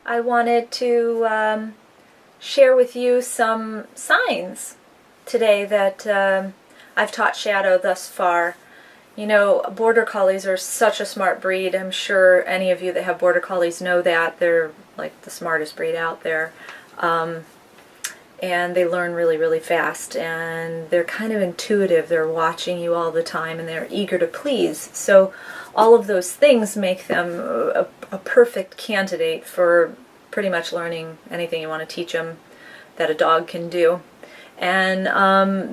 I wanted to share with you some signs today that I've taught Shadow thus far. You know, Border Collies are such a smart breed. I'm sure any of you that have Border Collies know that. They're like the smartest breed out there. And they learn really, really fast. And they're kind of intuitive. They're watching you all the time and they're eager to please. So all of those things make them a perfect candidate for pretty much learning anything you want to teach them that a dog can do. And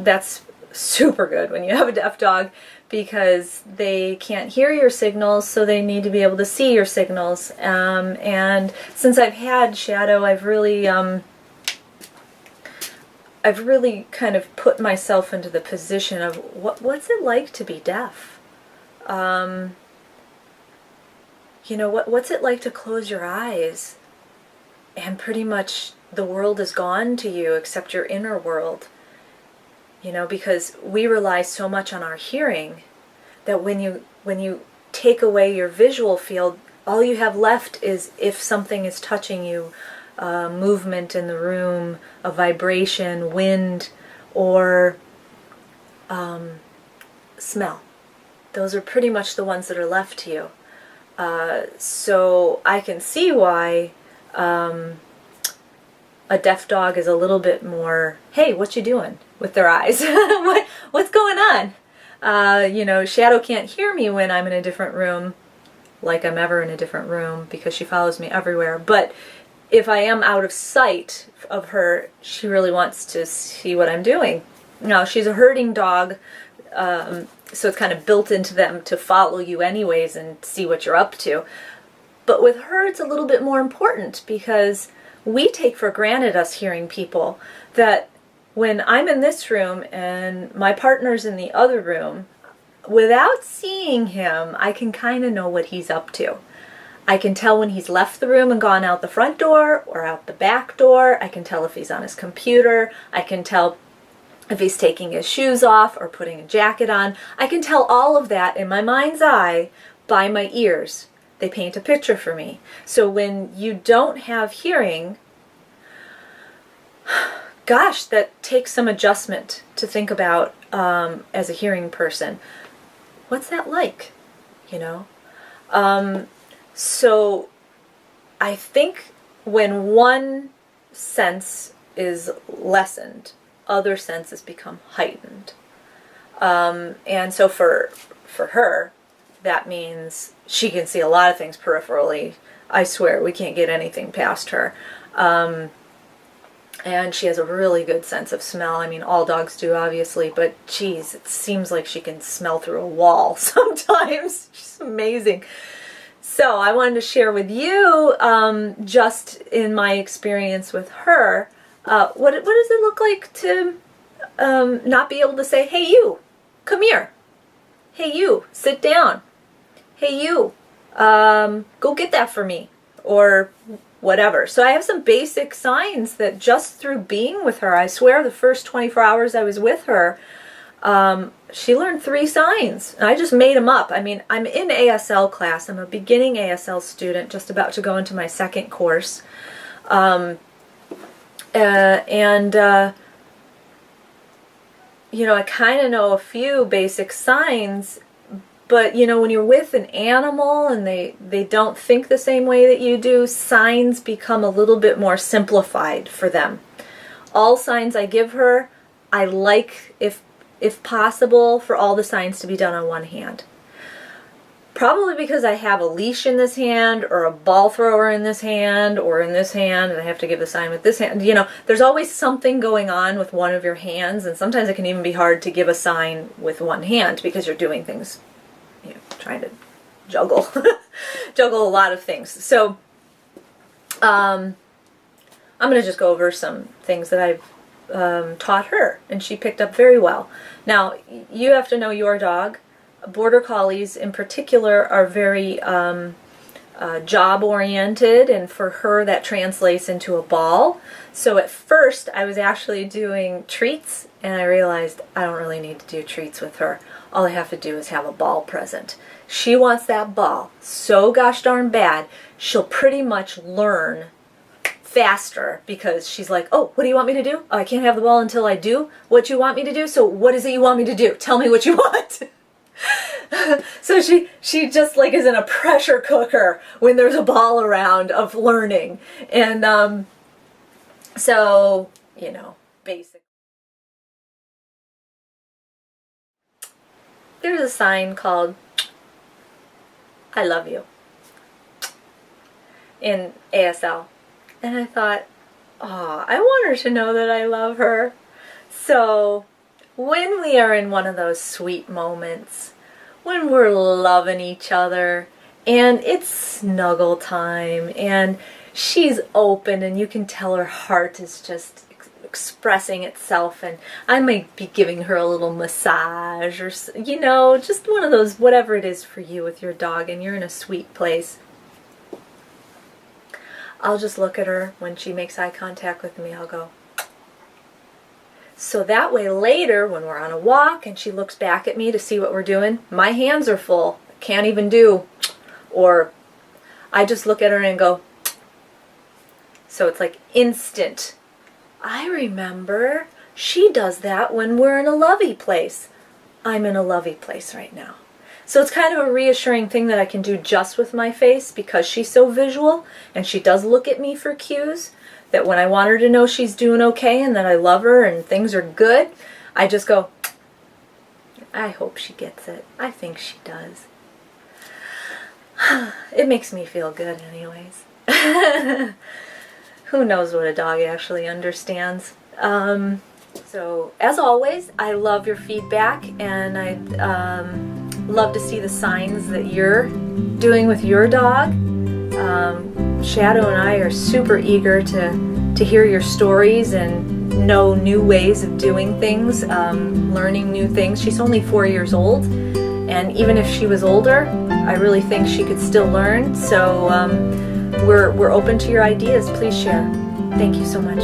that's super good when you have a deaf dog, because they can't hear your signals, so they need to be able to see your signals. And since I've had Shadow, I've really kind of put myself into the position of what's it like to be deaf? You know, what's it like to close your eyes and pretty much the world is gone to you except your inner world? You know, because we rely so much on our hearing that when you take away your visual field, all you have left is if something is touching you, movement in the room, a vibration, wind, or smell. Those are pretty much the ones that are left to you. So I can see why a deaf dog is a little bit more, hey, what you doing, with their eyes? What's going on? You know, Shadow can't hear me when I'm in a different room, like I'm ever in a different room, because she follows me everywhere. But if I am out of sight of her, she really wants to see what I'm doing. Now, she's a herding dog, so it's kind of built into them to follow you anyways and see what you're up to. But with her, it's a little bit more important, because we take for granted, us hearing people, that when I'm in this room and my partner's in the other room, without seeing him, I can kind of know what he's up to. I can tell when he's left the room and gone out the front door or out the back door. I can tell if he's on his computer. I can tell if he's taking his shoes off or putting a jacket on. I can tell all of that in my mind's eye by my ears. They paint a picture for me. So when you don't have hearing, gosh, that takes some adjustment to think about as a hearing person. What's that like? You know? So I think when one sense is lessened, other senses become heightened. And so for her, that means she can see a lot of things peripherally. I swear, we can't get anything past her. And she has a really good sense of smell. I mean, all dogs do, obviously, but geez, it seems like she can smell through a wall sometimes. She's amazing. So I wanted to share with you, just in my experience with her, what does it look like to not be able to say, hey you, come here. Hey you, sit down. Hey you, go get that for me, or whatever. So I have some basic signs that just through being with her, I swear the first 24 hours I was with her, she learned 3 signs. And I just made them up. I mean, I'm in ASL class. I'm a beginning ASL student, just about to go into my 2nd course. You know, I kind of know a few basic signs, but you know, when you're with an animal and they don't think the same way that you do, signs become a little bit more simplified for them. all signs I give her, I like, if possible, for all the signs to be done on one hand. Probably because I have a leash in this hand, or a ball thrower in this hand, or in this hand, and I have to give the sign with this hand. You know, there's always something going on with one of your hands, and sometimes it can even be hard to give a sign with one hand because you're doing things, you know, trying to juggle, juggle a lot of things. So, I'm going to just go over some things that I've taught her, and she picked up very well. Now, you have to know your dog. Border Collies in particular are very job-oriented, and for her that translates into a ball. So at first I was actually doing treats, and I realized I don't really need to do treats with her. All I have to do is have a ball present. She wants that ball so gosh darn bad, she'll pretty much learn faster, because she's like, oh, what do you want me to do? Oh, I can't have the ball until I do what you want me to do, so what is it you want me to do? Tell me what you want. So she just like is in a pressure cooker when there's a ball around of learning. And so, you know, basic. There's a sign called I love you in ASL. And I thought, oh, I want her to know that I love her. So when we are in one of those sweet moments, when we're loving each other, and it's snuggle time, and she's open, and you can tell her heart is just expressing itself, and I might be giving her a little massage, or, you know, just one of those, whatever it is for you with your dog, and you're in a sweet place. I'll just look at her when she makes eye contact with me. I'll go. So that way later, when we're on a walk and she looks back at me to see what we're doing, my hands are full. Can't even do. Or I just look at her and go. So it's like instant. I remember she does that when we're in a lovey place. I'm in a lovey place right now. So it's kind of a reassuring thing that I can do just with my face, because she's so visual and she does look at me for cues, that when I want her to know she's doing okay and that I love her and things are good, I just go, I hope she gets it. I think she does. It makes me feel good anyways. Who knows what a dog actually understands. So as always, I love your feedback, and I love to see the signs that you're doing with your dog. Shadow and I are super eager to hear your stories and know new ways of doing things, learning new things. She's only 4 years old, and even if she was older, I really think she could still learn. So we're open to your ideas. Please share. Thank you so much.